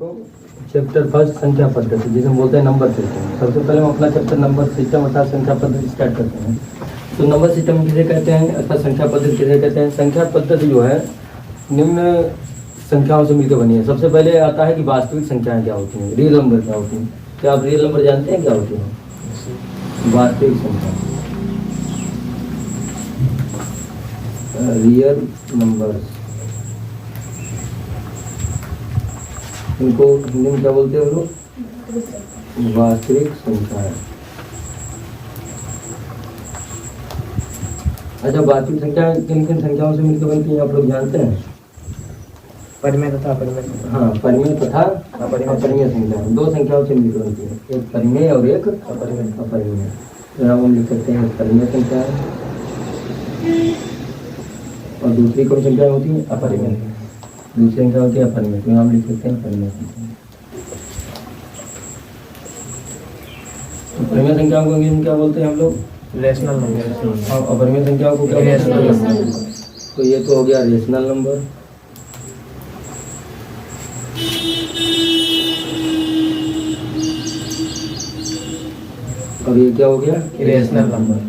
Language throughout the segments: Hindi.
चैप्टर फर्स्ट संख्या पद्धति, जिसे बोलते हैं नंबर सिस्टम। सबसे पहले हम अपना चैप्टर नंबर सिस्टम अर्थात संख्या पद्धति स्टार्ट करते हैं। तो नंबर सिस्टम किसे कहते हैं अर्थात संख्या पद्धति किसे कहते हैं? संख्या पद्धति जो है निम्न संख्याओं से मिलकर बनी है। सबसे पहले आता है कि वास्तविक संख्याएं क्या होती हैं, रियल नंबर क्या होती हैं। क्या आप रियल नंबर जानते हैं क्या होती हैं? वास्तविक संख्या, रियल नंबर, इनको हिंदी में क्या बोलते हैं हम लोग? वास्तविक संख्या है। अच्छा, वास्तविक संख्या किन किन संख्याओं से मिलकर बनती है आप लोग जानते हैं? परिमेय तथा अपरिमेय। हाँ, परिमेय तथा अपरिमेय संख्या, दो संख्याओं से मिलकर बनती है, एक परिमेय और एक अपरिमेय। तो हम लिख सकते हैं परिमेय संख्या और दूसरी कौन संख्या होती है? अपरिमेय। दूसरी संख्या होती है अपरिमेय, तो हम लिख सकते हैं अपरिमेय संख्या। अपरिमेय संख्या को अंग्रेजी में क्या बोलते हैं हम लोग? Rational number. और अपरिमेय संख्या को क्या बोलते हैं? तो ये तो हो गया रेशनल नंबर। और ये क्या हो गया? Irrational number.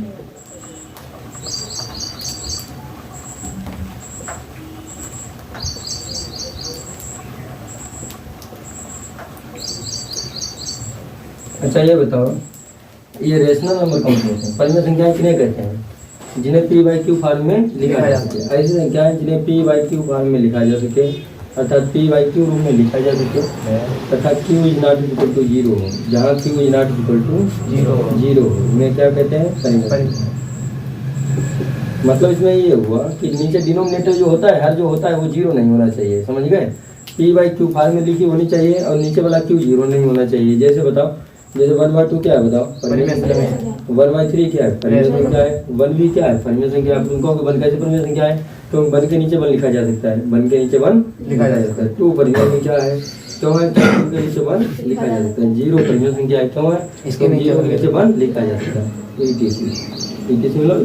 अच्छा, ये बताओ ये रेशनल नंबर कौन से होते हैं? परिमेय संख्याएं किन्हें कहते हैं? जिन्हें पी बाई क्यू फॉर्म में लिखा जा सके। ऐसी संख्याएं जिन्हें पी बाई क्यू फॉर्म में लिखा जा सके, अर्थात पी बाई क्यू रूप में लिखा जा सके तथा Q is not equal to zero हो। जहाँ Q is not equal to zero हो में क्या कहते हैं? परिमेय। मतलब इसमें ये हुआ कि नीचे डिनोमिनेटर जो होता है, हर जो होता है वो जीरो नहीं होना चाहिए, समझ गए? पी बाई क्यू फॉर्म में लिखी होनी चाहिए और नीचे वाला क्यू जीरो नहीं होना चाहिए। जैसे बताओ, जैसे 1/2 क्या है बताओ? परिमेय संख्या है। 1/3 क्या है? परिमेय संख्या है। 1b क्या है? परिमेय संख्या। आप उनको 1 कैसे परिमेय संख्या है? तो 1 के नीचे 1 लिखा जा सकता है, 1 के नीचे 1 लिखा जा सकता है। 2 परिमेय संख्या है, क्यों है? 2 के नीचे 1 लिखा जा सकता है। 0 परिमेय संख्या है, क्यों है? इसके नीचे 1 लिखा जा सकता है।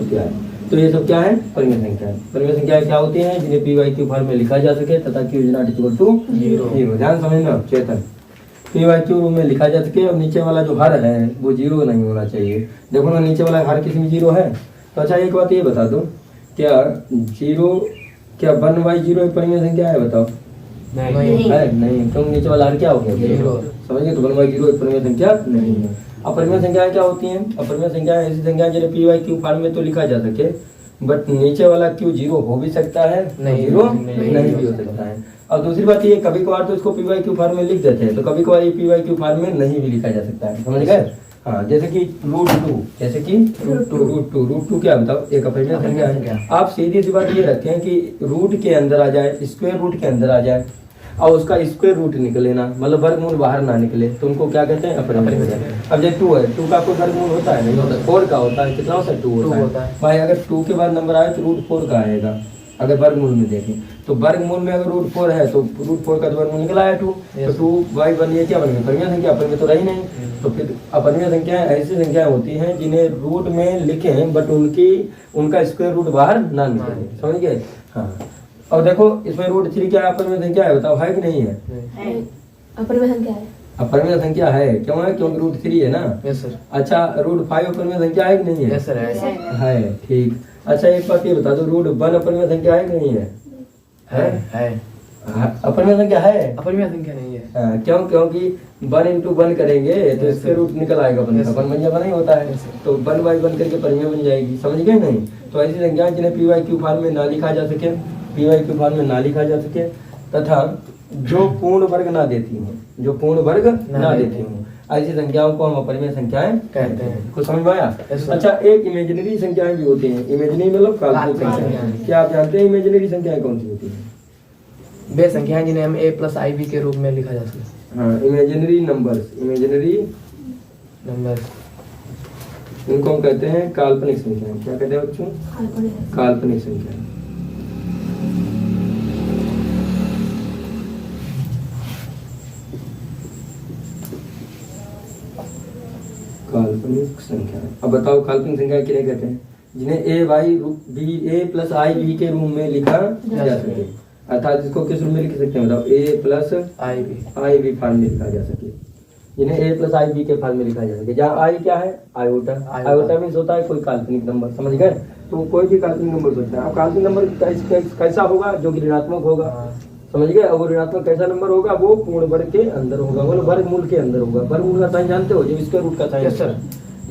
क्या है? तो ये सब क्या है? परिमेय संख्या है। परिमेय संख्या क्या होती हैं? जिन्हें पी बाई क्यू फॉर्म में लिखा जा सके तथा Q is not equal to zero. ध्यान समझना चेतन, पी बाई क्यू रूप में लिखा जा सके और नीचे वाला जो हर है वो जीरो नहीं होना चाहिए। देखो ना, नीचे वाला हर किसी में जीरो है। तो अच्छा, एक बात ये बता दो, क्या 1/0 एक परिमेय संख्या है? बताओ। नहीं है नहीं, क्यों? नीचे वाला हर क्या हो गया? जीरो। समझ गए? तो 1/0 एक परिमेय संख्या नहीं है। अपरिमेय संख्याएं क्या होती हैं? अपरिमेय संख्याएं ऐसी संख्या जिन्हें पी बाई क्यू फॉर्म में तो लिखा जा सके बट नीचे वाला क्यू जीरो हो भी सकता है, जीरो नहीं भी हो सकता है। और दूसरी बात ये, कभी कभार तो इसको पी बाई क्यू फॉर्म में लिख देते हैं, तो कभी कभार ये पी बाई क्यू फॉर्म में नहीं भी लिखा जा सकता है, समझ गए? हाँ, जैसे कि √2, जैसे कि √2 क्या बताओ? एक अपरिमेय संख्या है। आप सीधी सी बात ये रखें कि रूट के अंदर आ जाए, स्क्वायर रूट के अंदर आ जाए और उसका स्क्वायर रूट निकले ना, मतलब वर्गमूल बाहर ना निकले, तो उनको क्या कहते हैं? अपरिमेय संख्या। अब जैसे 2 है, 2 का कोई वर्गमूल होता है? नहीं होता। 4 का होता है। कितना होता है? 2 होता है। भाई अगर 2 के बाद नंबर आए तो √4 का आएगा। अगर वर्गमूल में देखें तो वर्गमूल में अगर √4 है तो √4 का तो वर्गमूल निकला है 2, तो 2/1 ये क्या बन गई? परिमेय संख्या। अपरिमेय तो रही नहीं। तो फिर अपरिमेय संख्याएं ऐसी संख्याएं होती हैं जिन्हें रूट में लिखें बट उनका स्क्वायर रूट बाहर ना निकले, समझ गए? हाँ। और देखो इसमें √3 क्या है? अपरिमेय संख्या है, बताओ है कि नहीं है? अपरिमेय संख्या है। अपरिमेय संख्या है, क्यों है? क्योंकि √3 है ना। Yes sir. अच्छा, √5 अपरिमेय संख्या है कि नहीं है? यस सर है। ठीक। अच्छा, एक बात ये बता दो, √1 अपरिमेय संख्या है कि नहीं है? अपरिमेय संख्या है। अपरिमेय संख्या नहीं है। क्यों? क्योंकि 1 × 1 करेंगे तो इसके रूट निकल आएगा, 1 नहीं होता है, तो 1/1 करके परिमेय बन जाएगी, समझ गए? नहीं। तो ऐसी संख्या जिन्हें पी बाई क्यू फॉर्म में ना लिखा जा सके, पी बाई क्यू फॉर्म में ना लिखा जा सके तथा जो पूर्ण वर्ग ना देती हूँ, जो पूर्ण वर्ग ना देती हूँ, ऐसी संख्याओं को हम अपरिमेय संख्याएं कहते हैं। कुछ समझ में आया? अच्छा, एक इमेजिनरी संख्याएं भी होती हैं। इमेजिनरी मतलब काल्पनिक संख्याएं। क्या आप जानते हैं इमेजिनरी संख्याएं कौन सी होती हैं? वे संख्याएं जिन्हें हम a + ib के रूप में लिखा जा सकता है। हाँ, इमेजिनरी नंबर्स। इमेजिनरी नंबर इनको हम कहते हैं काल्पनिक संख्याएं। क्या कहते हैं बच्चों? काल्पनिक संख्याएं। काल्पनिक संख्या। अब बताओ काल्पनिक संख्या किन्हें कहते हैं? जिन्हें a + i b के रूप में लिखा जा सके। अर्थात इसको किस रूप में लिख सकते हैं बताओ, ए प्लस आई बी आई बी फॉर्म में लिखा जा सके, जिन्हें ए प्लस आई बी के फॉर्म में लिखा जा सके, जहाँ आई क्या है, आयोटा। आयोटा मीन्स होता है कोई काल्पनिक नंबर, समझ गए। तो कोई भी काल्पनिक नंबर सोचना है, अब काल्पनिक नंबर कैसा होगा, जो कि ऋणात्मक होगा, समझ गए। और ऋणात्मक कैसा नंबर होगा, वो पूर्ण वर्ग के अंदर होगा, वो वर्गमूल के अंदर होगा। वर्गमूल का साइन जानते हो, जो स्क्वायर रूट का साइन, सर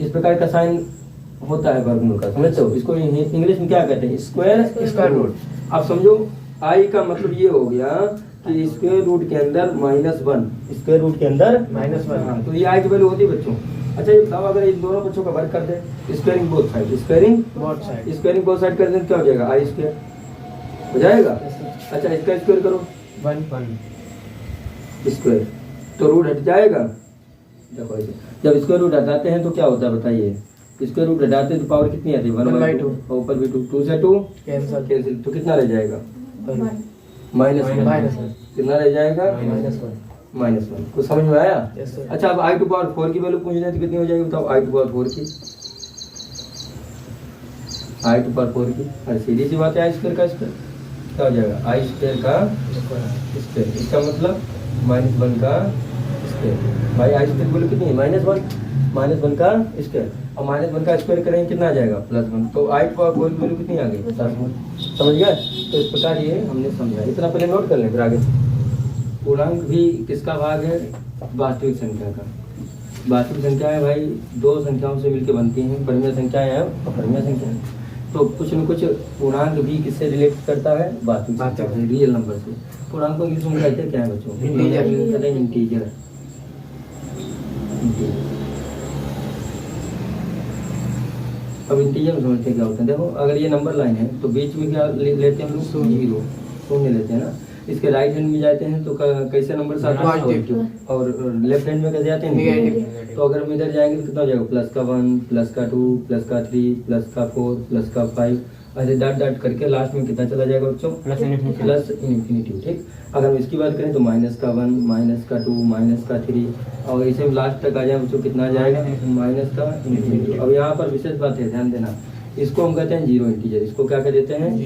इस प्रकार का साइन होता है वर्गमूल का, समझते हो। इसको इंग्लिश में क्या कहते हैं, स्क्वायर रूट। अब समझो आई का मतलब ये हो गया कि स्क्वायर रूट के अंदर -1, स्क्वायर रूट के अंदर -1, तो ये आई की वैल्यू होती है बच्चों। अच्छा ये बताओ, अगर इन दोनों बच्चों का वर्ग कर दे, squaring both side, squaring both side कर दे, क्या हो जाएगा, आई स्क्वायर हो जाएगा। अच्छा इसका स्क्वायर करो, 1 स्क्वायर, तो रूट हट जाएगा। देखो ऐसे जब स्क्वायर रूट हटाते हैं तो क्या होता है बताइए, स्क्वायर रूट हटाते हैं तो पावर कितनी आती है, 1/2, और ऊपर भी 2 से 2 कैंसिल, तो कितना रह जाएगा, -1, कितना रह जाएगा, -1। कुछ समझ में आया। अच्छा अब आई टू पावर 4 की वैल्यू पूछ रहे तो कितनी हो जाएगी बताओ, आई टू पावर 4 की, आई टू पावर 4 की, अरे सीधी सी बात है, आई स्क्वायर का स्क्वायर क्या हो जाएगा, आई स्क्वायर का स्क्वायर, इसका मतलब -1 का स्क्वायर। भाई आई स्क्वायर बोलो कितनी है, -1 का स्क्वायर, और -1 का स्क्वायर करेंगे कितना आ जाएगा, +1, तो आई टू पावर 4 की वैल्यू कितनी आ गई, +1। समझ गए। तो इस प्रकार ये हमने समझा, इतना पहले नोट कर लें, फिर आगे। पूर्णांक भी किसका भाग है, वास्तविक संख्या का। वास्तविक संख्या है भाई, दो संख्याओं से मिलकर बनती हैं, परिमेय संख्याएं हैं और अपरिमेय संख्याएं। तो कुछ न कुछ पूर्णांक भी किससे रिलेट करता है, वास्तविक संख्या से, रियल नंबर से। पूर्णांकों की संख्या कहते हैं क्या है बच्चों, इंटीजर। अब इंटीजर समझते क्या होता है, देखो अगर ये नंबर लाइन है तो बीच में क्या लेते हैं हम लोग, 0 शून्य लेते हैं ना। इसके राइट हैंड में जाते हैं तो कैसे नंबर साथ में, और लेफ्ट हैंड में कैसे जाते हैं, नेगेटिव। तो अगर हम इधर जाएंगे तो कितना हो जाएगा, +1, +2, +3, +4, +5, ऐसे डॉट डॉट करके लास्ट में कितना चला जाएगा बच्चों, प्लस इन्फिनिटी। ठीक, अगर हम इसकी बात करें तो -1, -2, -3, और इसे लास्ट तक आ जाए बच्चों कितना आ जाएगा, -इन्फिनिटी। अब यहाँ पर विशेष बात है, ध्यान देना, इसको हम कहते हैं जीरो इंटीजर। इसको क्या कह देते हैं,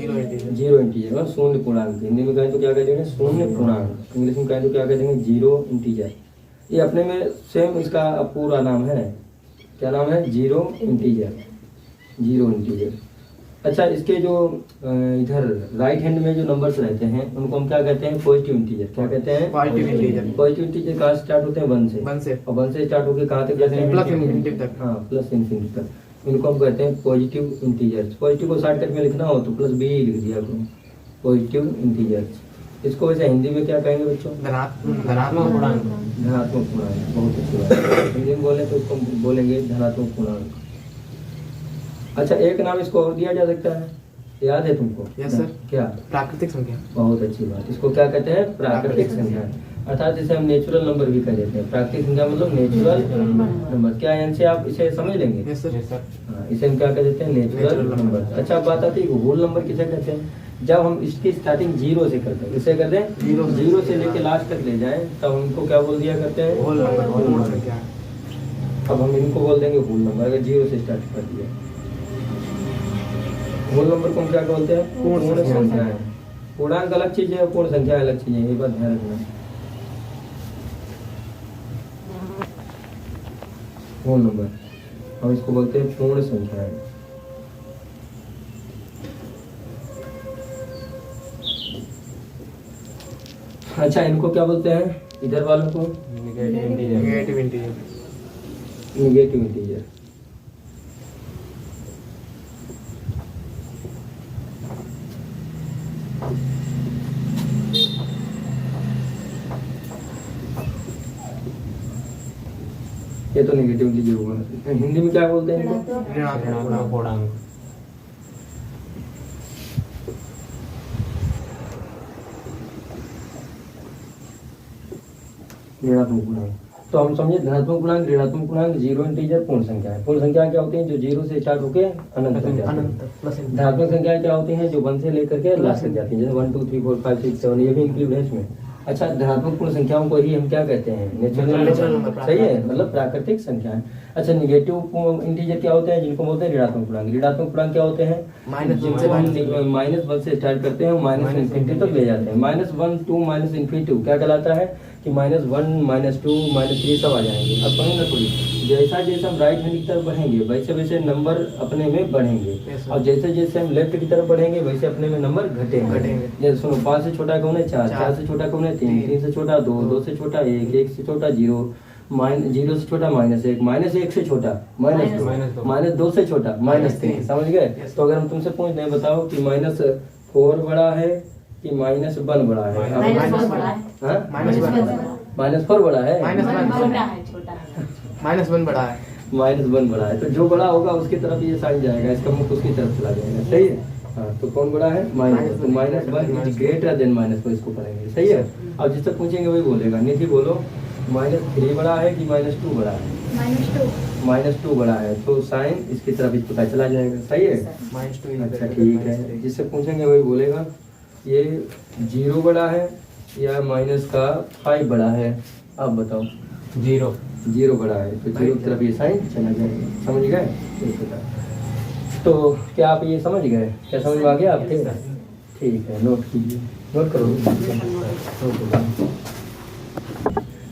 जीरो इंटीजर, और शून्य पूर्णांक। हिंदी में कहें तो क्या कह देंगे, शून्य पूर्णांक। इंग्लिश में कहें तो क्या कह देंगे, जीरो इंटीजर। ये अपने में सेम इसका पूरा नाम है, क्या नाम है, जीरो इंटीजर, जीरो इंटीजर। अच्छा इसके जो इधर राइट हैंड में जो नंबर्स रहते हैं उनको हम क्या कहते हैं, पॉजिटिव इंटीजर। क्या कहते हैं, पॉजिटिव इंटीजर। पॉजिटिव इंटीजर कहाँ स्टार्ट होते हैं, 1 से, और 1 से स्टार्ट होकर कहाँ तक जाते हैं, प्लस इन्फिनिटी तक। हाँ, प्लस इन्फिनिटी तक। इनको हम कहते हैं पॉजिटिव इंटीजर्स। पॉजिटिव को शॉर्टकट में लिखना हो तो +b लिख दिया करो, पॉजिटिव इंटीजर्स। इसको वैसे हिंदी में क्या कहेंगे बच्चों, धनात्मक पूर्णांक। धनात्मक पूर्णांक, बहुत अच्छी बात है। हिंदी में बोले तो इसको बोलेंगे धनात्मक पूर्णांक। अच्छा एक नाम इसको और दिया जा सकता है, याद है तुमको, यस सर, क्या, प्राकृतिक संख्या। बहुत अच्छी बात। इसको क्या कहते हैं, प्राकृतिक संख्या, अर्थात इसे हम नेचुरल नंबर भी कह देते हैं। प्राकृतिक संख्या मतलब नेचुरल नंबर। क्या इनसे आप इसे समझ लेंगे, यस सर। हाँ, इसे हम क्या कह देते हैं, नेचुरल नंबर। अच्छा बात आती है होल नंबर किसे कहते हैं, जब हम इसकी स्टार्टिंग 0 से करते हैं, किससे करते हैं, 0 से लेके लास्ट तक ले जाएं तब हमको क्या बोल दिया करते हैं, होल नंबर। अब हम इनको बोल देंगे होल नंबर, अगर 0 से स्टार्ट कर दिया। होल नंबर को हम क्या बोलते हैं, पूर्ण संख्या है। पूर्णांक अलग चीज है, पूर्ण संख्या अलग चीज है, ये बात ध्यान रखना। होल नंबर हम इसको बोलते हैं पूर्ण संख्या है। अच्छा इनको क्या बोलते हैं, इधर वालों को नेगेटिव इंटीजर। Negative integer. ये तो नेगेटिव इंटीजर हुआ। हिंदी में क्या बोलते हैं इनको, ऋणात्मक पूर्णांक। ऋणात्मक पूर्णांक। तो हम समझे धनात्मक पूर्णांक, ऋणात्मक पूर्णांक, जीरो इंटीजर, पूर्ण संख्या है। पूर्ण संख्या क्या होती है, जो 0 से स्टार्ट होके अनंत तक जाती है। धनात्मक संख्या क्या होती है, जो 1 से लेकर के लास्ट तक जाती है, जैसे 1 2 3 4 5 6 7, ये भी इंक्लूड है इसमें। अच्छा, धनात्मक पूर्ण संख्याओं को ही हम क्या कहते हैं? Natural number. सही है, मतलब प्राकृतिक संख्याएं। अच्छा, निगेटिव इंटीजर क्या होते हैं? जिनको बोलते हैं ऋणात्मक पूर्णांक। ऋणात्मक पूर्णांक क्या होते हैं? जिनको हम -1 से स्टार्ट करते हैं, -∞ तक ले जाते हैं। -1 2 -∞ क्या कहलाता है कि -1 -2 -3 सब आ जाएंगे। अब समझना थोड़ी, जैसा जैसे हम राइट हैंड की तरफ बढ़ेंगे वैसे वैसे नंबर अपने में बढ़ेंगे, और जैसे जैसे हम लेफ्ट की तरफ बढ़ेंगे वैसे अपने में नंबर घटेंगे। जैसे सुनो, 5 से छोटा कौन है? 4, 4 से छोटा कौन है? 3, 3 से छोटा 2, 2 से छोटा 1, 1 से छोटा 0, 0 से छोटा -1, -1 से छोटा -2, -2 से छोटा -3। समझ गए? तो अगर हम तुमसे पूछ दें, बताओ कि -4 बड़ा है कि -1 बड़ा है? -4 बड़ा है। -4 बड़ा है, -1 बड़ा है। -1 बड़ा है। तो जो बड़ा होगा उसकी तरफ ये साइन जाएगा, इसका मुख उसकी तरफ चला जाएगा। सही है? हाँ, तो कौन बड़ा है? -1। तो -1 इज ग्रेटर देन -4, इसको करेंगे। सही है? अब जिससे पूछेंगे वही बोलेगा। निधि बोलो, -3 बड़ा है कि -2 बड़ा है? -2 बड़ा है, तो साइन इसकी तरफ इस पता चला जाएगा। सही है? अच्छा, ठीक है। जिससे पूछेंगे वही बोलेगा। ये 0 बड़ा है या -5 बड़ा है? आप बताओ। 0 बड़ा है, तो 0 की तरफ ये साइन चला जाएगा। समझ गए? तो क्या आप ये समझ गए? क्या समझ में आ गया आपके? ठीक है, नोट कीजिए, नोट करो।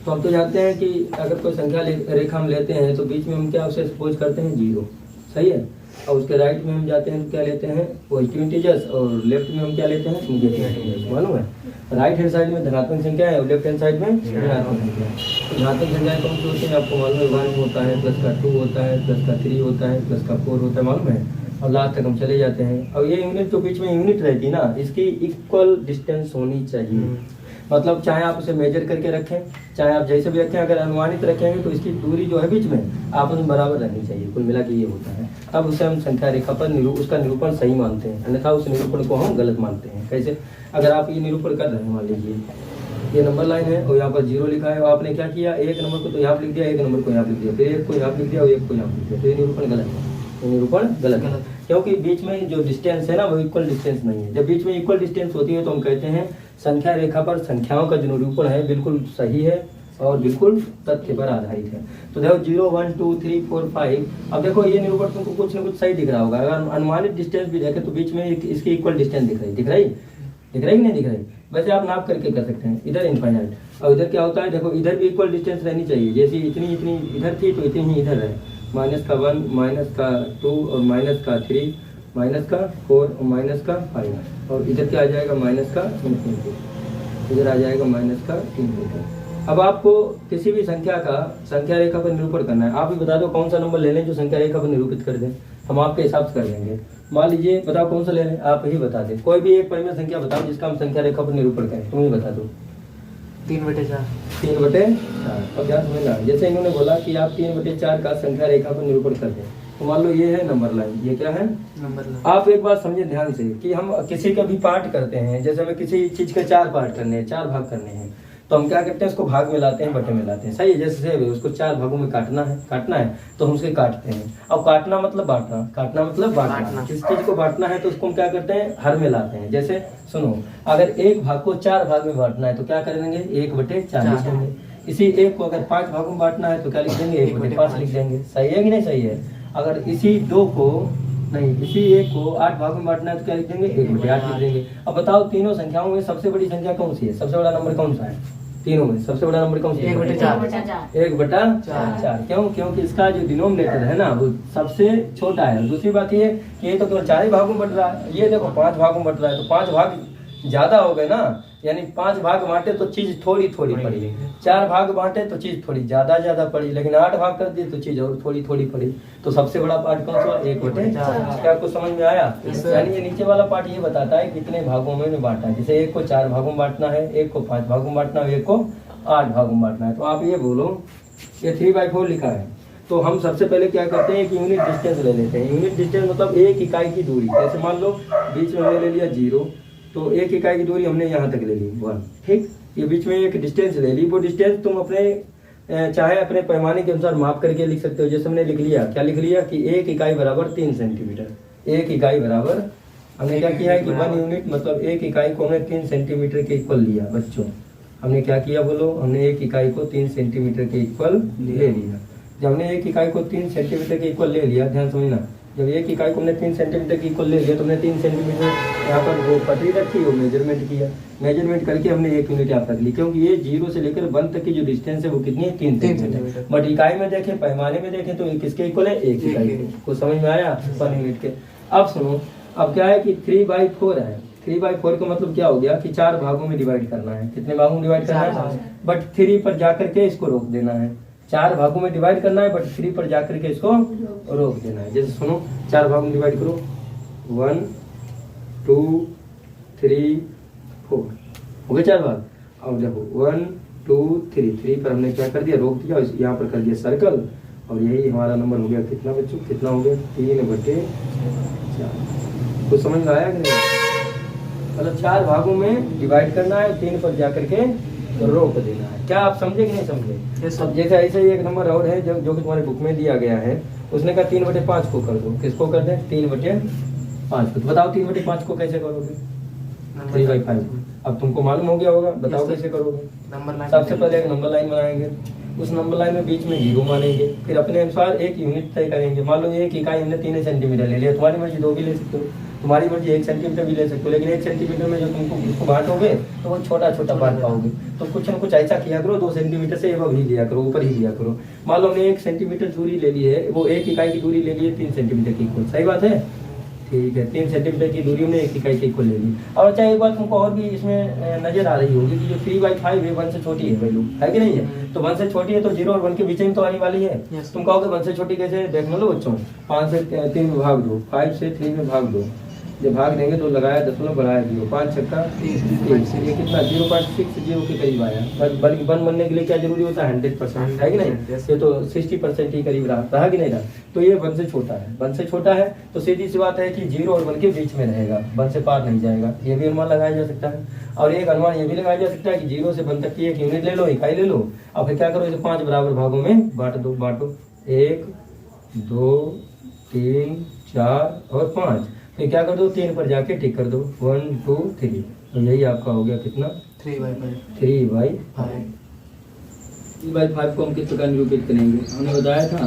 तो हम तो जानते हैं कि अगर कोई संख्या रेखा हम लेते हैं तो बीच में हम क्या उसे सपोज करते हैं 0। सही है? और उसके राइट में हम जाते हैं तो क्या लेते हैं? पॉजिटिव इंटीजर्स, और लेफ्ट में हम क्या लेते हैं? Negative integers. मालूम है? राइट हैंड साइड में धनात्मक संख्या है और लेफ्ट हैंड साइड में ऋणात्मक संख्या है। तो धनात्मक संख्याएं कौन सी होती हैं? आपको मालूम है, 1 होता है, प्लस का 2 होता है, प्लस का 3 होता है, प्लस का 4 होता है। मालूम है? और लास्ट तक हम चले जाते हैं। और ये यूनिट जो बीच में यूनिट रहती है ना, इसकी इक्वल डिस्टेंस होनी चाहिए। मतलब चाहे आप उसे मेजर करके रखें, चाहे आप जैसे भी रखें, अगर अनुमानित रखेंगे तो इसकी दूरी जो है बीच में आपस में बराबर रहनी चाहिए। कुल मिला के ये होता है। अब उसे हम संख्या रेखा पर उसका निरूपण सही मानते हैं, अन्यथा उस निरूपण को हम गलत मानते हैं। कैसे? अगर आप ये निरूपण कर रहे हैं, मान लीजिए ये नंबर लाइन है और यहाँ पर 0 लिखा है, और आपने क्या किया? एक नंबर को तो यहाँ लिख दिया, एक नंबर को यहाँ लिख दिया, फिर एक को यहाँ लिख दिया और एक को यहाँ लिख दिया, तो ये निरूपण गलत है। ये निरूपण गलत है, क्योंकि बीच में जो डिस्टेंस है ना वो इक्वल डिस्टेंस नहीं है। जब बीच में इक्वल डिस्टेंस होती है तो हम कहते हैं संख्या रेखा पर संख्याओं का जो निरूपण है बिल्कुल सही है और बिल्कुल तथ्य पर आधारित है। तो देखो 0 1 2 3 4 5। अब देखो ये निरूपण तुमको कुछ ना कुछ सही दिख रहा होगा। अगर अनुमानित डिस्टेंस भी देखें तो बीच में इसकी इक्वल डिस्टेंस दिख रही कि नहीं दिख रही? वैसे आप नाप करके कर सकते हैं। इधर इनफाइनाइट और इधर क्या होता है? देखो इधर भी इक्वल डिस्टेंस रहनी चाहिए। जैसे इतनी इधर थी तो इतनी ही इधर है। -1 -2 और -3 -4 और -5, और इधर क्या आ जाएगा? -∞। इधर आ जाएगा -∞। अब आपको किसी भी संख्या रेखा पर निरूपण करना है। आप ही बता दो कौन सा नंबर ले लें जो संख्या रेखा पर निरूपित कर दें, हम आपके हिसाब से कर देंगे। मान लीजिए, बताओ कौन सा ले लें? आप ही बता दें। कोई भी एक परिमेय संख्या बताओ जिसका हम संख्या रेखा पर निरूपण करें। तुम ही बता दो। 3/4। 3/4। अब ध्यान समझना, जैसे इन्होंने बोला कि आप 3/4 का संख्या रेखा पर निरूपण कर दें, तो मान लो ये है नंबर लाइन। ये क्या है? Number line. आप एक बात समझे ध्यान से कि हम किसी का भी पार्ट करते हैं, जैसे हमें किसी चीज के 4 पार्ट करने हैं, 4 भाग करने हैं, तो हम क्या करते हैं? उसको भाग में लाते हैं, बटे में लाते हैं। सही है? जैसे उसको 4 भागों में काटना है तो हम उसके काटते हैं। अब काटना मतलब बांटना। किस चीज को बांटना है तो उसको हम क्या करते हैं? हर में लाते हैं। जैसे सुनो, अगर एक भाग को 4 भाग में बांटना है तो क्या करेंगे? 1/4 लिख देंगे। इसी एक को अगर 5 भागों में बांटना है तो क्या लिख देंगे? 1/5 लिख देंगे। सही है कि नहीं सही है? अगर इसी एक को 8 भागों में बांटना है तो क्या लिख देंगे? 1/8 लिख देंगे। अब बताओ, तीनों संख्याओं में सबसे बड़ी संख्या कौन सी है? सबसे बड़ा नंबर कौन सा है तीनों में? सबसे बड़ा नंबर कौन सा है? 1/4। क्यों? क्योंकि इसका जो डिनोमिनेटर है ना वो सबसे छोटा है। दूसरी बात ये कि ये तो केवल 4 ही भागों में बट रहा है, ये देखो 5 भागों में बट रहा है, तो 5 भाग ज्यादा हो गए ना। यानी 5 भाग बांटे तो चीज थोड़ी पड़ी, 4 भाग बांटे तो चीज थोड़ी ज्यादा पड़ी, लेकिन 8 भाग कर दिए तो चीज और थोड़ी पड़ी। तो सबसे बड़ा पार्ट कौन सा? 1/4। क्या आपको समझ में आया? यानी ये नीचे वाला पार्ट ये बताता है कितने भागों में बांटा है। जैसे एक को 4 भागों में बांटना है, एक को 5 भागों में बांटना है, एक को 8 भागों में बांटना है। तो आप ये बोलो, ये 3/4 लिखा है, तो हम सबसे पहले क्या करते हैं? एक यूनिट डिस्टेंस ले लेते हैं। यूनिट डिस्टेंस मतलब एक इकाई की दूरी। जैसे मान लो बीच में हमने ले लिया 0, तो 1 इकाई की दूरी हमने यहाँ तक ले ली 1। ठीक, ये बीच में एक डिस्टेंस ले ली। वो डिस्टेंस तुम चाहे अपने पैमाने के अनुसार माप करके लिख सकते हो। जैसे हमने लिख लिया, क्या लिख लिया कि 1 इकाई बराबर 3 सेंटीमीटर। 1 इकाई बराबर, हमने क्या किया है कि 1 यूनिट मतलब 1 इकाई को हमने 3 सेंटीमीटर के इक्वल लिया बच्चों। हमने क्या किया बोलो, हमने एक इकाई को 3 सेंटीमीटर के इक्वल ले लिया। जब हमने एक इकाई को 3 सेंटीमीटर के इक्वल ले लिया, ध्यान समझना, जब एक इकाई को हमने 3 सेंटीमीटर की इक्वल ले लिया तो हमने 3 सेंटीमीटर यहाँ पर वो पटरी रखी, वो मेजरमेंट किया, मेजरमेंट करके हमने 1 यूनिट यहाँ रख ली, क्योंकि ये 0 से लेकर 1 तक की जो डिस्टेंस है वो कितनी है, 3 सेंटीमीटर। बट इकाई में देखें, पैमाने में देखें तो ये किसके इक्वल है, एक इकाई को। समझ में आया, 1 यूनिट के। अब सुनो, अब क्या है कि 3/4 है। 3/4 का मतलब क्या हो गया कि 4 भागों में डिवाइड करना है। कितने भागों में डिवाइड करना है, बट 3 पर जाकर के इसको रोक देना है। 4 भागों में डिवाइड करना है, बट 3 पर जाकर के इसको रोक देना है। जैसे सुनो, 4 भागों में डिवाइड करो, 1 2 3 4 हो गए 4 भाग। अब देखो 1 2 3 पर हमने क्या कर दिया, रोक दिया, यहाँ पर कर दिया सर्कल, और यही हमारा नंबर हो गया। कितना बच्चों, कितना हो गया, 3/4। कुछ समझ में आया कि नहीं? मतलब 4 भागों में डिवाइड करना है, 3 पर जाकर के रोक देना है। क्या आप समझे कि नहीं समझे? सब जैसे ऐसे ही एक नंबर और है जो कि तुम्हारे बुक में दिया गया है, उसने कहा 3/5 को कर दो। किसको कर दें, 3/5 को। तो बताओ 3/5 को कैसे करोगे, 3/5। अब तुमको मालूम हो गया होगा, बताओ कैसे करोगे। सबसे पहले एक नंबर लाइन बनाएंगे, उस नंबर लाइन में बीच में 0 मानेंगे, फिर अपने अनुसार एक यूनिट तय करेंगे। मान लो एक इकाई हमने 3 सेंटीमीटर ले लिया, तुम्हारी मर्जी 2 भी ले सकते हो, तुम्हारी मर्जी 1 सेंटीमीटर भी ले सकते हो, लेकिन 1 सेंटीमीटर में जो तुमको इसको बांटोगे तो वो छोटा छोटा बांट पाओगे। तो कुछ ना कुछ ऐसा किया करो, 2 सेंटीमीटर से एवं ही लिया करो, ऊपर ही लिया करो। मान लो हमने 1 सेंटीमीटर दूरी ले ली है, वो एक इकाई की दूरी ले ली है 3 सेंटीमीटर की इक्वल। सही बात है, ठीक है। 3 सेंटीमीटर की दूरी में एक इकाई की इक्वल ले ली। और अच्छा, एक बात तुमको और भी इसमें नजर आ रही होगी कि जो 3/5 है 1 से छोटी है वैल्यू, है कि नहीं है? तो 1 से छोटी है तो 0 और 1 के बीच में तो आने वाली है। तुम कहोगे 1 से छोटी कैसे, देख लो बच्चों, 5 से 3 में भाग दो, 5 से 3 में भाग दो। जब भाग देंगे तो लगाया 10 बढ़ाया 0, 5 छक्का 30, ये कितना 0.60 के करीब आया। बल्कि 1 बनने के लिए क्या जरूरी होता है, 100%, है कि नहीं? ये तो 60% ही करीब रहा कि नहीं रहा? तो ये 1 से छोटा है, 1 से छोटा है तो सीधी सी बात है कि 0 और 1 के बीच में रहेगा, 1 से पार नहीं जाएगा। ये भी अनुमान लगाया जा सकता है। और एक अनुमान ये भी लगाया जा सकता है कि 0 से 1 तक की एक यूनिट ले लो, इकाई ले लो, और फिर क्या करो, इसे 5 बराबर भागों में बांटो। 1 2 3 4 और 5, फिर क्या कर दो, 3 पर जाके टिक कर दो, 1 2 3। तो यही आपका हो गया कितना, 3/5। 3/5 को हम किस प्रकार निरूपित करेंगे, हमने बताया था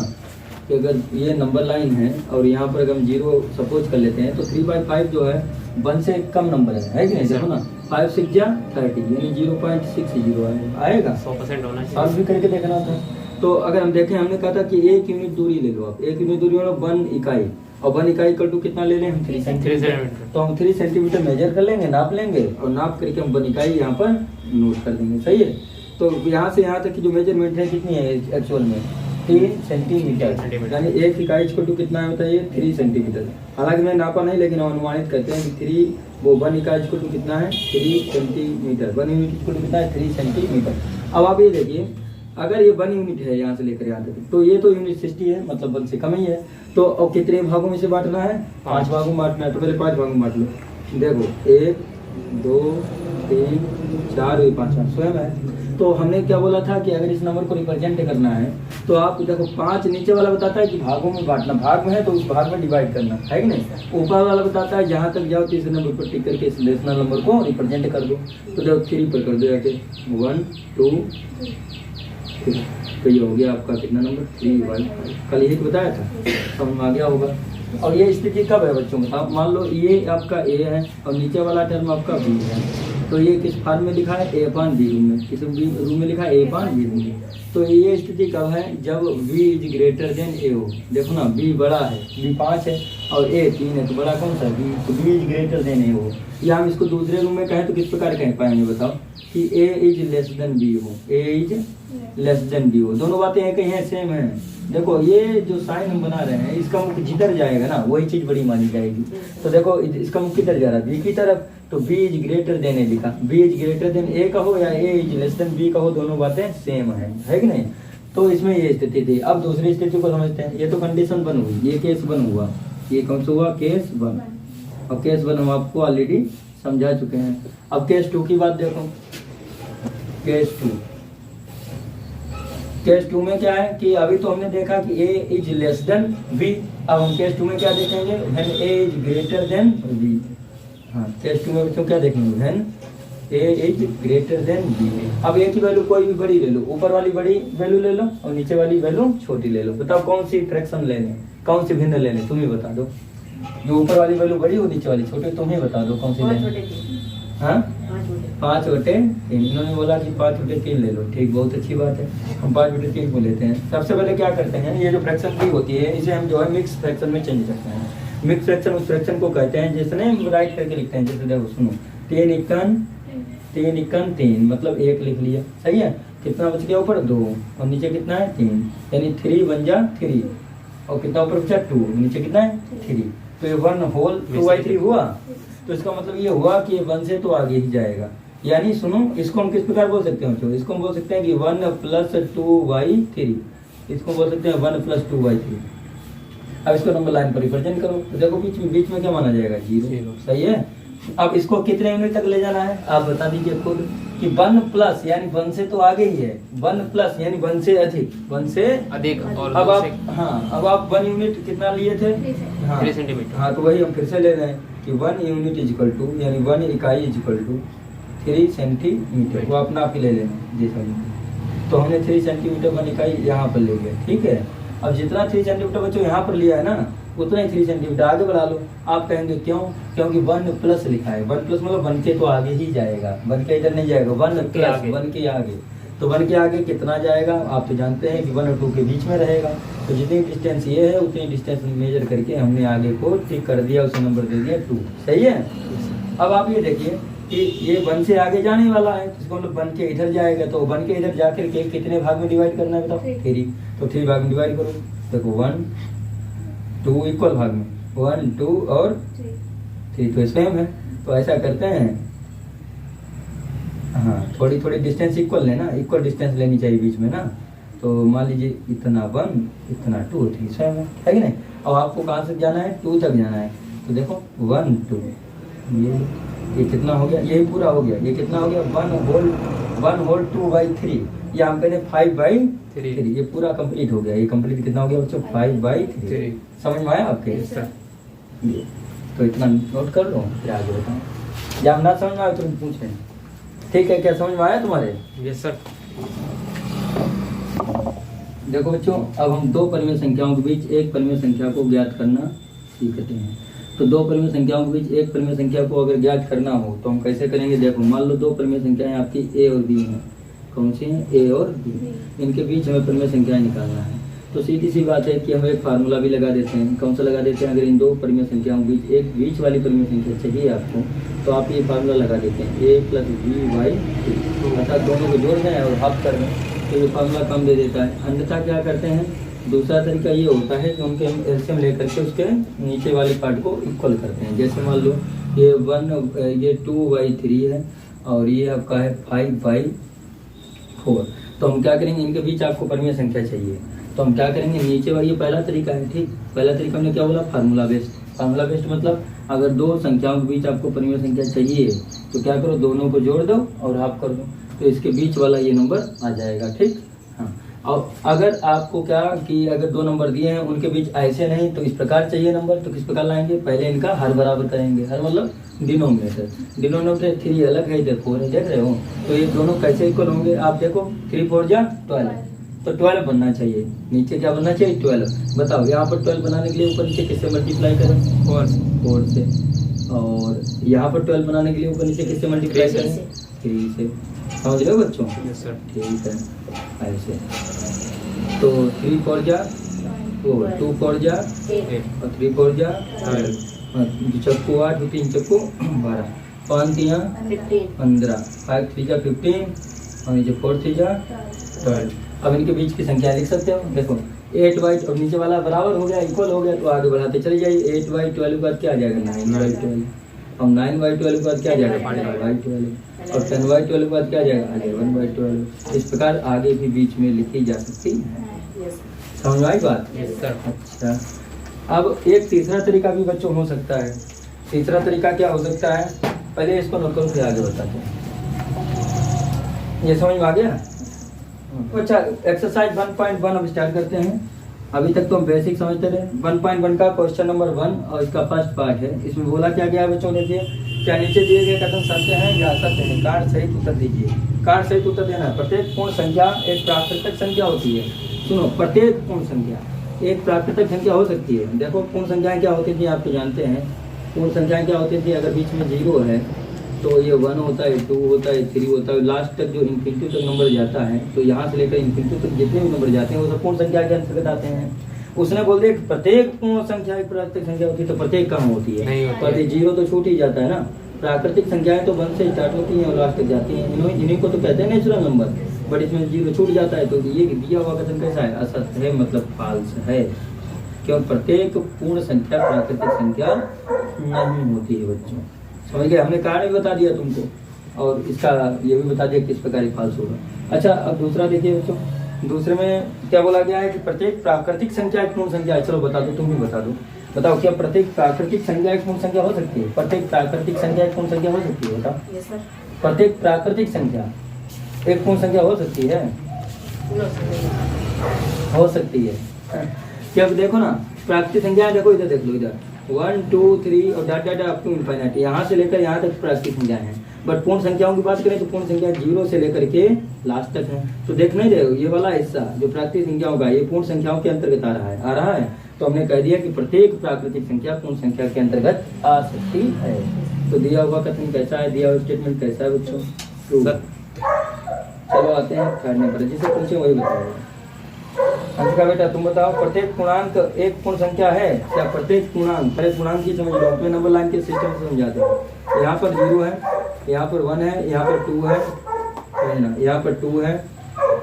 कि अगर ये नंबर लाइन है और यहाँ पर अगर हम 0 सपोज कर लेते हैं तो 3/5 जो है 1 से कम नंबर है कि नहीं? देखो ना, 5 6 जा 30, यानी 0.60 आएगा। 100% होना चाहिए, सॉल्व भी करके देखना था। तो अगर हम देखें, हमने कहा था कि 1 यूनिट दूरी ले लो आप, 1 यूनिट दूरी मतलब 1 इकाई, और 1 इकाई इक्वल टू कितना ले लें हम, 3 सेंटीमीटर। तो हम 3 सेंटीमीटर मेजर कर लेंगे, नाप लेंगे, और नाप करके हम 1 इकाई यहाँ पर नोट कर देंगे। सही है। तो यहाँ से यहाँ तक की जो मेजरमेंट है कितनी है एक्चुअल में, 3 सेंटीमीटर, यानी एक इकाई इक्वल टू कितना है बताइए, 3 सेंटीमीटर। हालांकि मैं नापा नहीं, लेकिन हम अनुमानित करते हैं कि 1 इकाई इक्वल टू कितना है, 3 सेंटीमीटर। 1 यूनिट इक्वल टू कितना है, 3 सेंटीमीटर। अब आप ये देखिए, अगर ये 1 यूनिट है यहाँ से लेकर यहाँ तक, तो ये तो यूनिट 60 है, मतलब 1 से कम ही है। तो अब कितने भागों में से बांटना है, 5 भागों में बांटना है। तो पहले 5 भागों में बांट लो। देखो 1 2 3 4 ये 5 स्वयं है। तो हमने क्या बोला था कि अगर इस नंबर को रिप्रेजेंट करना है तो आप देखो 5 नीचे वाला बताता है कि भागों में बांटना, भाग में है तो उस भाग में डिवाइड करना, है कि नहीं? ऊपर वाला बताता है जहाँ तक जाओ तीसरे नंबर पर टिक करके इस डेसिमल नंबर को रिप्रेजेंट कर दो। तो जब 3 पर कर दो जाके 1 2 3, तो ये हो गया आपका कितना नंबर, 3/5। कल यही बताया था, समझ में आ गया होगा। और ये स्थिति कब है बच्चों में, आप मान लो ये आपका ए है और नीचे वाला टर्म आपका बी है, तो ये किस फॉर्म में लिखा है, A/B रूम में, किस रूम में लिखा है, A/B रूम में। तो ये स्थिति कब है, जब B is greater then A हो। देखो ना, B बड़ा है, B 5 है और A 3 है, तो बड़ा कौन सा, B। तो B is greater then A हो। या हम इसको दूसरे रूम में कहें तो किस प्रकार कह पाएंगे बताओ, कि A is less than B हो, A is less than B हो। दोनों बातें एक ही हैं, सेम है। देखो ये जो साइन हम बना रहे हैं, इसका मुख जिधर जाएगा ना वही चीज बड़ी मानी जाएगी। तो देखो इसका मुख किधर जा रहा है, बी की तरफ, तो बी इज ग्रेटर देन ए लिखा, बी इज ग्रेटर देन ए कहो या ए इज लेस देन बी कहो, दोनों बातें सेम है कि नहीं? तो इसमें ये स्थिति थी। अब दूसरी स्थिति को समझते हैं। ये तो कंडीशन 1 हुई, ये केस 1 हुआ, ये कौन सा हुआ, केस 1। अब केस 1 हम आपको ऑलरेडी समझा चुके हैं। अब केस 2 की बात देखो। केस 2, केस 2 में क्या है कि अभी तो हमने देखा कि A is less than B। अब हम केस 2 में क्या देखेंगे, when A is greater than B। हाँ, केस 2 में बच्चों क्या देखेंगे, when A is greater than B. अब ए की वैल्यू कोई भी बड़ी ले लो, ऊपर वाली बड़ी वैल्यू ले लो और नीचे वाली वैल्यू छोटी ले लो। बताओ कौन सी फ्रैक्शन लेने, कौन सी भिन्न लेने, तुम ही बता दो। जो ऊपर वाली वैल्यू बड़ी हो नीचे वाली छोटी, तुम ही बता दो कौन सी लेने। हाँ 5/3। इन्होंने बोला कि 5/3 ले लो, ठीक, बहुत अच्छी बात है, हम 5/3 को लेते हैं। सबसे पहले क्या करते हैं, ये जो फ्रैक्शन की होती है इसे हम जो है मिक्स फ्रैक्शन में चेंज करते हैं। मिक्स फ्रैक्शन उस फ्रैक्शन को कहते हैं जिसने हम राइट करके लिखते हैं। जैसे देखो सुनो, 3 मतलब 1 लिख लिया, सही है। कितना बच गया ऊपर 2 और नीचे कितना है 3, यानी 3 बन जा 3 और कितना ऊपर बचा 2, नीचे कितना है 3। तो ये 1 होल 2/3 हुआ। तो इसका मतलब ये हुआ कि ये 1 से तो आगे ही जाएगा। यानी सुनो, इसको हम किस प्रकार बोल सकते हैं बच्चों, इसको हम बोल सकते हैं कि 1 + 2/3, इसको बोल सकते हैं 1 + 2/3। अब इसको नंबर लाइन पर रिप्रेजेंट करो, तो देखो बीच में क्या माना जाएगा 0, सही है। अब इसको कितने यूनिट तक ले जाना है आप बता दीजिए खुद कि 1+ यानी 1 से तो आगे ही है, 1+ यानी 1 से अधिक, 1 से अधिक। और अब आप अब आप 1 यूनिट कितना लिए थे, 3 सेंटीमीटर। हाँ तो वही हम फिर से ले रहे हैं कि 1 यूनिट इक्वल टू यानी 1 इकाई इक्वल टू 3 सेंटीमीटर। वो अपना आप ही ले लेना जैसा। तो हमने 3 सेंटीमीटर 1 इकाई यहाँ पर ले लिया, ठीक है। अब जितना 3 सेंटीमीटर बच्चों यहाँ पर लिया है ना, उतना ही 3 सेंटीमीटर आगे बढ़ा लो। आप कहेंगे क्यों, क्योंकि 1+ लिखा है, 1+ मतलब 1 के तो आगे ही जाएगा, 1 के इधर नहीं जाएगा, 1+ 1 के आगे। तो 1 के आगे कितना जाएगा, आप तो जानते हैं कि 1 और 2 के बीच में रहेगा। तो जितनी डिस्टेंस ये है उतनी डिस्टेंस मेजर करके हमने आगे को ठीक कर दिया, उसे नंबर दे दिया 2, सही है। अब आप ये देखिए कि ये 1 से आगे जाने वाला है, इसको मतलब 1 के इधर जाएगा। तो 1 के इधर जाकर के कितने भाग में डिवाइड करना है बताओ, 3। तो 3 भाग में डिवाइड करो, देखो 1 2 इक्वल भाग में, 1 2 और 3 तो सेम है। तो ऐसा करते हैं, हाँ थोड़ी थोड़ी डिस्टेंस इक्वल लेना, इक्वल डिस्टेंस लेनी चाहिए बीच में ना। तो मान लीजिए इतना 1 इतना 2 3 सेम है कि नहीं। अब आपको कहाँ से जाना है, 2 तक जाना है। तो देखो 1 2 ये कितना हो गया, यही पूरा हो गया। ये कितना हो गया 1 होल 2/3, या हम कहते हैं 5/3। ये पूरा कंप्लीट हो गया। ये कंप्लीट कितना हो गया बच्चों 5/3। समझ में आया आपके। ये तो इतना नोट कर लो, फिर आगे बताओ। जब ना समझ में आए तो पूछ लें, ठीक है। क्या समझ में आया तुम्हारे? Yes sir. देखो बच्चों, अब हम 2 परिमेय संख्याओं के बीच एक परिमेय संख्या को ज्ञात करना सीखते हैं। तो 2 परिमेय संख्याओं के बीच एक परिमेय संख्या को अगर ज्ञात करना हो तो हम कैसे करेंगे। देखो मान लो 2 परिमेय संख्याएं आपकी ए और बी हैं। कौन सी हैं, ए और बी। इनके बीच हमें परिमेय संख्याएं निकालना है। तो सीधी सी बात है कि हम एक फार्मूला भी लगा देते हैं। कौन सा लगा देते हैं, अगर इन 2 परिमेय संख्याओं के बीच एक बीच वाली परिमेय संख्या चाहिए आपको, तो आप ये फार्मूला लगा देते हैं a + b/2, अर्थात दोनों को जोड़ दें और हाफ कर दें, तो ये फार्मूला कम दे देता है। अन्यथा क्या करते हैं, दूसरा तरीका ये होता है कि उनके हम एलसीएम लेकर के उसके नीचे वाले पार्ट को इक्वल करते हैं। जैसे मान लो ये 2/3 है और ये आपका है 5/4। तो हम क्या करेंगे, इनके बीच आपको परिमेय संख्या चाहिए, तो हम क्या करेंगे, नीचे वाली, ये पहला तरीका है, ठीक। पहला तरीका हमने क्या बोला, फार्मूला बेस्ड। फार्मूला बेस्ड मतलब अगर 2 संख्याओं के बीच आपको परिमेय संख्या चाहिए तो क्या करो, दोनों को जोड़ दो और हाफ कर दो, तो इसके बीच वाला ये नंबर आ जाएगा, ठीक। हाँ, और अगर आपको क्या कि अगर 2 नंबर दिए हैं उनके बीच ऐसे नहीं तो इस प्रकार चाहिए नंबर, तो किस प्रकार लाएंगे, पहले इनका हर बराबर करेंगे। हर मतलब डिनोमिनेटर 3 अलग है, इधर 4 है, देख रहे हो। तो ये दोनों कैसे इक्वल होंगे, आप देखो 3 4 जा 12, तो 12 बनना चाहिए। नीचे क्या बनना चाहिए, 12। बताओ यहाँ पर 12 बनाने के लिए ऊपर नीचे किससे मल्टीप्लाई करें, 4 से। और यहाँ पर 12 बनाने के लिए ऊपर नीचे किससे मल्टीप्लाई करें, 3 से। समझ रहे हो बच्चों, ठीक है। ऐसे तो 3 4 जा 4, 2 4 जा 8 और 3 4 जा 12, 2 चक्कू 8, 2 3 चक्कू 12, 5 3 15, 5 3 जा 15 और नीचे 4 3 जा 12। अब इनके बीच की संख्या लिख सकते हो, देखो 8/, और नीचे वाला बराबर हो गया, इक्वल हो गया, तो आगे बढ़ाते चले जाइए। 8/12 के बाद क्या आ जाएगा, 9/12, और 9/12 के बाद क्या आ जाएगा, 5/12, और 10/12 के बाद क्या आ जाएगा, 11/12। इस प्रकार आगे भी बीच में लिखी जा सकती है। समझ में आई बात? अच्छा, अब एक तीसरा तरीका भी बच्चों हो सकता है। तीसरा तरीका क्या हो सकता है, पहले इसको नोट करो फिर आगे बताते हैं। ये समझ में आ गया? अच्छा, एक्सरसाइज 1.1 अब स्टार्ट करते हैं। अभी तक तो हम बेसिक समझते रहे। 1.1 का क्वेश्चन नंबर 1 और इसका फर्स्ट पार्ट है। इसमें बोला क्या गया है बच्चों, देखिए क्या नीचे दिए गए कथन सत्य हैं या असत्य हैं? कार्ड सहित उत्तर दीजिए। कार्ड सहित उत्तर देना है। प्रत्येक पूर्ण संख्या एक प्राकृतिक संख्या होती है। सुनो, प्रत्येक पूर्ण संख्या एक प्राकृतिक संख्या हो सकती है। देखो पूर्ण संख्याएं क्या होती थी आप तो जानते हैं। पूर्ण संख्याएं क्या होती थी? अगर बीच में 0 है तो ये 1 होता है, 2 होता है, 3 होता है, लास्ट तक जो इन्फिनिटी तक नंबर जाता है, तो यहाँ से लेकर इन्फिनिटी तक जितने भी नंबर जाते हैं वो सब पूर्ण संख्या के अंतर्गत आते हैं। उसने बोल दिया कि प्रत्येक पूर्ण संख्या एक प्राकृतिक संख्या होती है, तो प्रत्येक कहाँ होती है? नहीं होती पर है। 0 तो छूट ही जाता है ना। प्राकृतिक संख्याएं तो 1 से स्टार्ट होती हैं और लास्ट तक जाती हैं। इन्हीं को तो कहते हैं नेचुरल नंबर, बट इसमें 0 छूट जाता है। तो ये दिया हुआ कथन कैसा है? असत्य है, मतलब फाल्स है। क्यों? प्रत्येक पूर्ण संख्या प्राकृतिक संख्या नहीं होती है बच्चों। समझ गए? हमने कारण भी बता दिया तुमको और इसका ये भी बता दिया किस प्रकार फाल्स होगा। अच्छा, अब दूसरा देखिए बच्चों। दूसरे में क्या बोला गया है कि प्रत्येक प्राकृतिक संख्या एक पूर्ण संख्या है। चलो बता दो, तुम भी बता दो। बताओ, क्या प्रत्येक प्राकृतिक संख्या एक पूर्ण संख्या हो सकती है? प्रत्येक प्राकृतिक संख्या एक पूर्ण संख्या हो सकती है? बताओ। Yes sir. प्रत्येक प्राकृतिक संख्या एक पूर्ण संख्या हो सकती है? हो सकती है। क्या देखो ना, प्राकृतिक संख्या देखो, इधर देख लो, इधर 1 2 3 और dot dot up to infinite, यहाँ से लेकर यहाँ तक प्राकृतिक संख्याएं हैं। बट पूर्ण संख्याओं की बात करें तो पूर्ण संख्या 0 से लेकर के लास्ट तक है। तो देख नहीं रहे हो, ये वाला हिस्सा जो प्राकृतिक संख्याओं का, ये पूर्ण संख्याओं के अंतर्गत आ रहा है। तो हमने कह दिया कि प्रत्येक प्राकृतिक संख्या पूर्ण संख्या के अंतर्गत आ सकती है। तो दिया हुआ कथन कैसा है? दिया हुआ स्टेटमेंट कैसा है बच्चों? ट्रू। चलो आते हैं थर्ड नंबर, जिसे पूछे वही बताओ। अंशिका बेटा तुम बताओ, प्रत्येक पूर्णांक एक पूर्ण संख्या है क्या? प्रत्येक पूर्णांक, पहले पूर्णांक की समझ लो, अपने नंबर लाइन के सिस्टम से समझाते हैं। यहाँ पर 0 है, यहाँ पर 1 है, यहाँ पर 2 है, यहाँ पर 2 है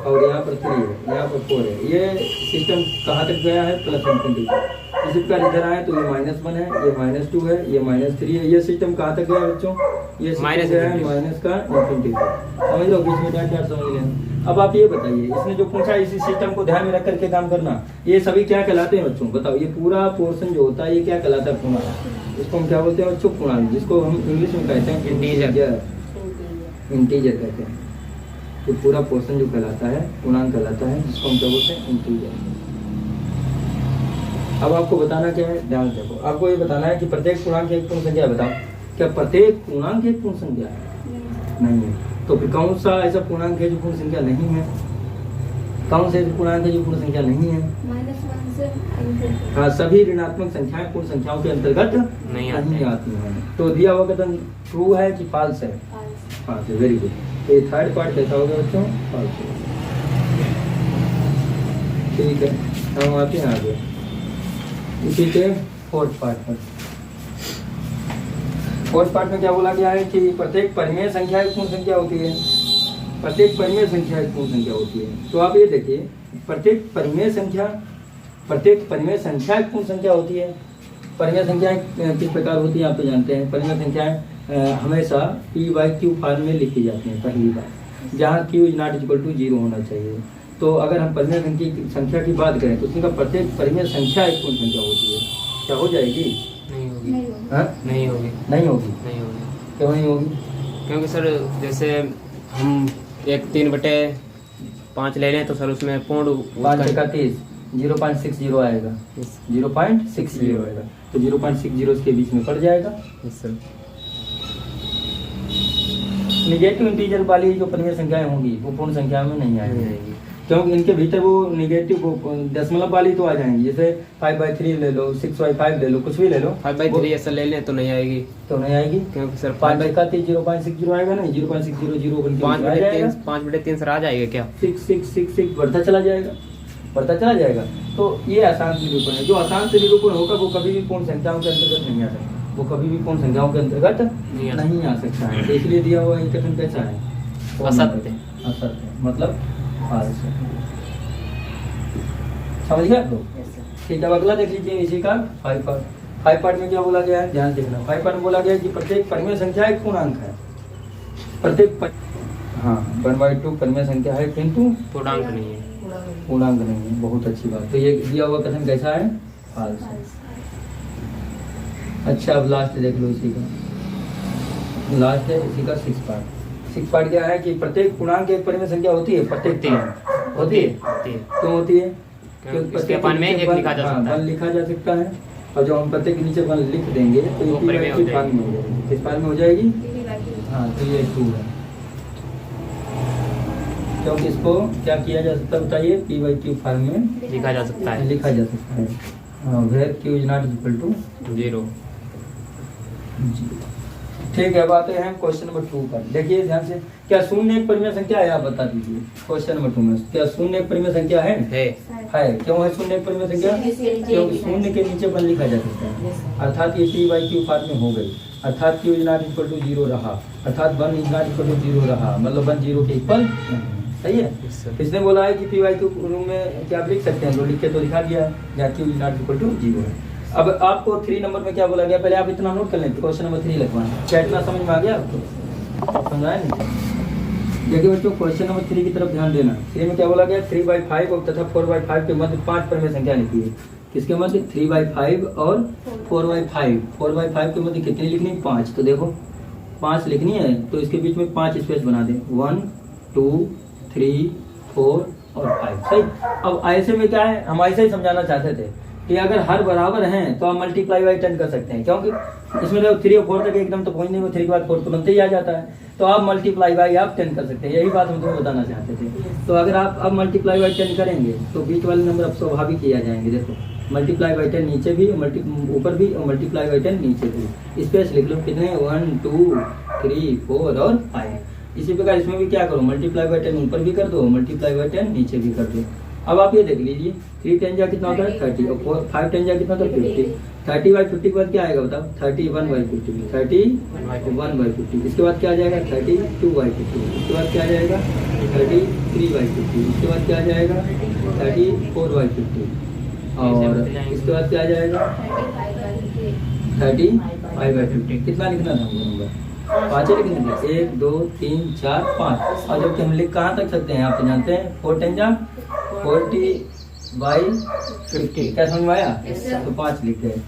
और यहाँ पर 3 है, यहाँ पर 4 है। ये सिस्टम कहाँ तक गया है? Plus infinity. इसी प्रकार इधर आए तो ये -1 है, ये -2 है, ये -3 है। ये सिस्टम कहाँ तक गया बच्चों? ये माइनस गया है माइनस का इनफिनिटी। समझ लो, बीच में डॉट समझ लें। अब आप ये बताइए, इसने जो पूछा इसी सिस्टम को ध्यान में रख करके काम करना। ये सभी क्या कहलाते हैं बच्चों? बताओ, ये पूरा पोर्शन जो होता है ये क्या कहलाता है? पूर्णांक। इसको हम क्या बोलते हैं बच्चों? पूर्णांक, जिसको हम इंग्लिश में कहते हैं इंटीजर। इंटीजर कहते हैं। तो पूरा पोर्शन जो कहलाता है पूर्णांक कहलाता है, जिसको हम क्या बोलते हैं? इंटीजर। अब आपको बताना क्या है? ध्यान से देखो, आपको ये बताना है कि प्रत्येक पूर्णांक एक पूर्ण संख्या है। बताओ, क्या प्रत्येक पूर्णांक एक पूर्ण संख्या है? नहीं है। तो फिर कौन सा ऐसा पूर्णांक है जो पूर्ण संख्या नहीं है? कौन से पूर्णांक है जो पूर्ण संख्या नहीं है? -1 से इनफिनिटी। हाँ, सभी ऋणात्मक संख्याएं पूर्ण संख्याओं के अंतर्गत नहीं आती हैं। तो दिया हुआ कथन ट्रू है कि फाल्स है? फाल्स है। Very good. तो ये थर्ड पार्ट कैसा हो गया बच्चों? फाल्स है। ठीक है, हम आते हैं आगे इसी के फोर्थ पार्ट पर। फोर्थ पार्ट में क्या बोला गया है कि प्रत्येक परिमेय संख्या एक पूर्ण संख्या होती है। प्रत्येक परिमेय संख्या एक पूर्ण संख्या होती है। तो आप ये देखिए, प्रत्येक परिमेय संख्या एक पूर्ण संख्या होती है। परिमेय संख्याएं किस प्रकार होती है आप तो जानते हैं। परिमेय संख्याएं हमेशा p/q फॉर्म में लिखी जाती हैं पहली बार, जहाँ q ≠ 0 होना चाहिए। तो अगर हम परिमेय संख्या की बात करें तो उसका प्रत्येक परिमेय संख्या एक पूर्ण संख्या होती है। क्या हो जाएगी? नहीं होगी। हाँ? नहीं होगी। नहीं होगी। नहीं होगी। क्यों नहीं होगी? क्योंकि सर जैसे हम एक 3/5 ले लें तो सर उसमें पूर्ण 5 का 30 0.60 आएगा। 0.60 आएगा, तो 0.60 इसके बीच में पड़ जाएगा। सर निगेटिव इंटीजर वाली जो परिमेय संख्याएं होंगी वो पूर्ण संख्या में नहीं आएगी, क्योंकि इनके भीतर वो निगेटिव दशमलव वाली तो आ जाएंगी। जैसे 5/3 ले लो, 6/5 ले लो, कुछ भी ले लो। 5/3 ऐसा ले लें तो नहीं आएगी। तो नहीं आएगी, क्योंकि सर 5/30 0.60 आएगा नहीं, 0.600 बल्कि 5/3 सर आ जाएगा क्या? 6 बढ़ता चला जाएगा। तो ये आसान से निरूपण है। जो आसान से निरूपण होगा वो कभी भी पूर्ण संख्याओं के अंतर्गत नहीं आ सकता। वो कभी भी पूर्ण संख्याओं के अंतर्गत नहीं आ सकता है। इसलिए दिया हुआ ये कथन कैसा है? असत्य, मतलब फाल्स है। समझ गए आप लोग? ठीक है, अब अगला देख लीजिए इसी का 5 पार्ट में क्या बोला गया है? ध्यान देखना। 5 पार्ट में बोला गया है कि प्रत्येक परिमेय संख्या एक पूर्णांक है। प्रत्येक 1/2 परिमेय संख्या है किंतु पूर्णांक नहीं है। पूर्णांक नहीं है। बहुत अच्छी बात। तो ये दिया हुआ कथन कैसा है? फाल्स है। अच्छा, अब लास्ट देख लो इसी का। लास्ट है इसी का 6 पार्ट क्या है कि प्रत्येक पूर्णांक एक परिमेय संख्या होती है। प्रत्येक होती है। क्यों होती है? क्योंकि इसके पान में एक लिखा जा सकता है। लिखा जा सकता है। और जो हम प्रत्येक के नीचे वन लिख देंगे तो ये वो पी बाई परिमेय क्यू हो फॉर्म में हो जाएगी। किस फॉर्म में हो जाएगी? P by Q. हाँ तो ये 2 है, क्योंकि इसको क्या किया जा सकता है बताइए? पी बाई क्यू फॉर्म में लिखा जा सकता है लिखा जा सकता है। हाँ, where Q is not equal to 0। ठीक है। अब आते हैं क्वेश्चन नंबर 2 पर। देखिए ध्यान से, क्या शून्य एक परिमेय संख्या है? आप बता दीजिए क्वेश्चन नंबर 2 में, क्या शून्य एक परिमेय संख्या है? है। क्यों है शून्य एक परिमेय संख्या? क्योंकि शून्य के नीचे वन लिखा जा सकता है, अर्थात ये पी बाई क्यू फॉर्म में हो गई, अर्थात Q is not equal to 0 रहा, अर्थात 1 इज नॉट इक्वल टू 0 रहा, मतलब 1 0 के इक्वल नहीं। सही है। इसने बोला है कि पी वाई क्यू रूम में क्या आप लिख सकते हैं, तो लिख के तो दिखा दिया है, या Q is not equal to 0 है। अब आपको 3 नंबर में क्या बोला गया, पहले आप इतना नोट कर लें, क्वेश्चन नंबर 3 लिखवाना। क्या इतना समझ में आ गया आपको? समझ आया नहीं? देखिए बच्चों, क्वेश्चन नंबर 3 की तरफ ध्यान देना। 3 में क्या बोला गया? 3/5 और तथा 4/5 के मध्य 5 परिमेय संख्या लिखी है। किसके मध्य? 3/5 और 4/5। 4/5 के मध्य कितनी लिखनी? 5। तो देखो 5 लिखनी है तो इसके बीच में 5 स्पेस बना दें, 1 2 3 4 और 5। सही। अब ऐसे में क्या है, हम ऐसे ही समझाना चाहते थे कि अगर हर बराबर हैं तो आप मल्टीप्लाई बाई 10 कर सकते हैं, क्योंकि इसमें देखो 3 और 4 तक एकदम तो पहुंच नहीं, वो 3 के बाद 4 तो बनते ही आ जाता है, तो आप मल्टीप्लाई बाई आप 10 कर सकते हैं। यही बात हम तुम्हें बताना चाहते थे। तो अगर आप अब मल्टीप्लाई बाई 10 करेंगे तो बीच वाले नंबर अब स्वाभाविक ही आ जाएंगे। देखो मल्टीप्लाई बाई 10 नीचे भी, ऊपर भी, और मल्टीप्लाई बाई 10 नीचे भी। स्पेस लिख लो, कितने? 1 2 3 4 और 5। इसी प्रकार इसमें भी क्या करो, मल्टीप्लाई बाई 10 ऊपर भी कर दो, मल्टीप्लाई बाई 10 नीचे भी कर दो। अब आप ये देख लीजिए, 3 10 जा कितना होता है? 30, और 5 10 जा कितना होता है? 50। 30/50 के बाद क्या आएगा बताओ? 31/50। 31/50। इसके बाद क्या आ जाएगा? 32/50। इसके बाद क्या आ जाएगा? 33/50। इसके बाद क्या आ जाएगा? 34/50। और इसके बाद क्या आ जाएगा? 35/50। कितना लिखना था हमको नंबर? 5 लिखने थे। 1 2 3 4 5। और जबकि हम लिख कहाँ तक सकते हैं आप तो जानते हैं, 4 10 जा 40/50। क्या समझ में आया? तो 5 लिखते हैं।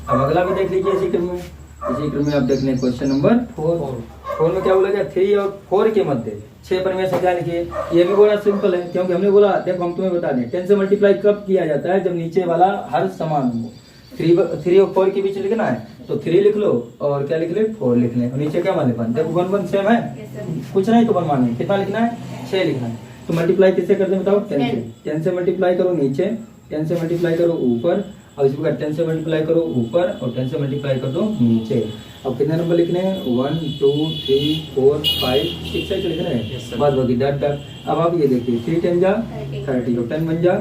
अब अगला भी देख लीजिए इसी क्रम में। इसी क्रम में आप देख लें क्वेश्चन नंबर 4 में क्या बोला गया? 3 और 4 के मध्य 6 परिमेय संख्या लिखिए। ये भी बड़ा सिंपल है, क्योंकि हमने बोला, देखो हम तुम्हें बता दें, 10 से मल्टीप्लाई कब किया जाता है? जब नीचे वाला हर समान हो। 3 और 4 के बीच लिखना है तो 3 लिख लो, और क्या लिख ले? 4 लिख लें, और नीचे क्या माने? 1। देखो 1 1 सेम है, कुछ नहीं तो 1 माने। कितना लिखना है? 6 लिखना है। तो मल्टीप्लाई किससे करते हैं बताओ? 10 से। 10 से मल्टीप्लाई करो नीचे, 10 से मल्टीप्लाई करो ऊपर, और इसी प्रकार 10 से मल्टीप्लाई करो ऊपर, और 10 से मल्टीप्लाई कर दो नीचे। अब कितने नंबर लिखने हैं? 1 2 3 4 5 6 से लिखना है, बाद बाकी डॉट डॉट। अब आप ये देखिए, 3 10 जा 30, और 10 बन जा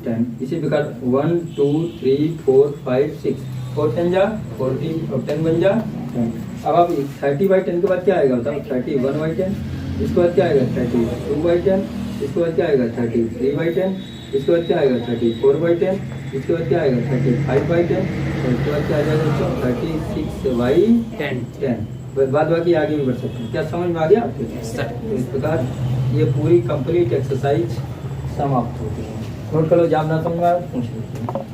10। इसी प्रकार 1 2 3 4 5 6, 4 10 जा 40, और 10 बन जा 10। अब आप 30/10 के बाद क्या आएगा बताओ? 31/10। इसके बाद क्या आएगा? 32/10। इसके बाद क्या आएगा? 33/10। इसके बाद क्या आएगा? 34/10। इसके बाद क्या आएगा? 35/10। और इसके बाद क्या आ जाएगा बच्चों? 36/10। बाद बाकी आगे भी बढ़ सकते हैं। क्या समझ में आ गया आपको? तो इस प्रकार ये पूरी कंप्लीट एक्सरसाइज समाप्त होती है। नोट कर लो, जब ना समझ में आए पूछ लीजिए।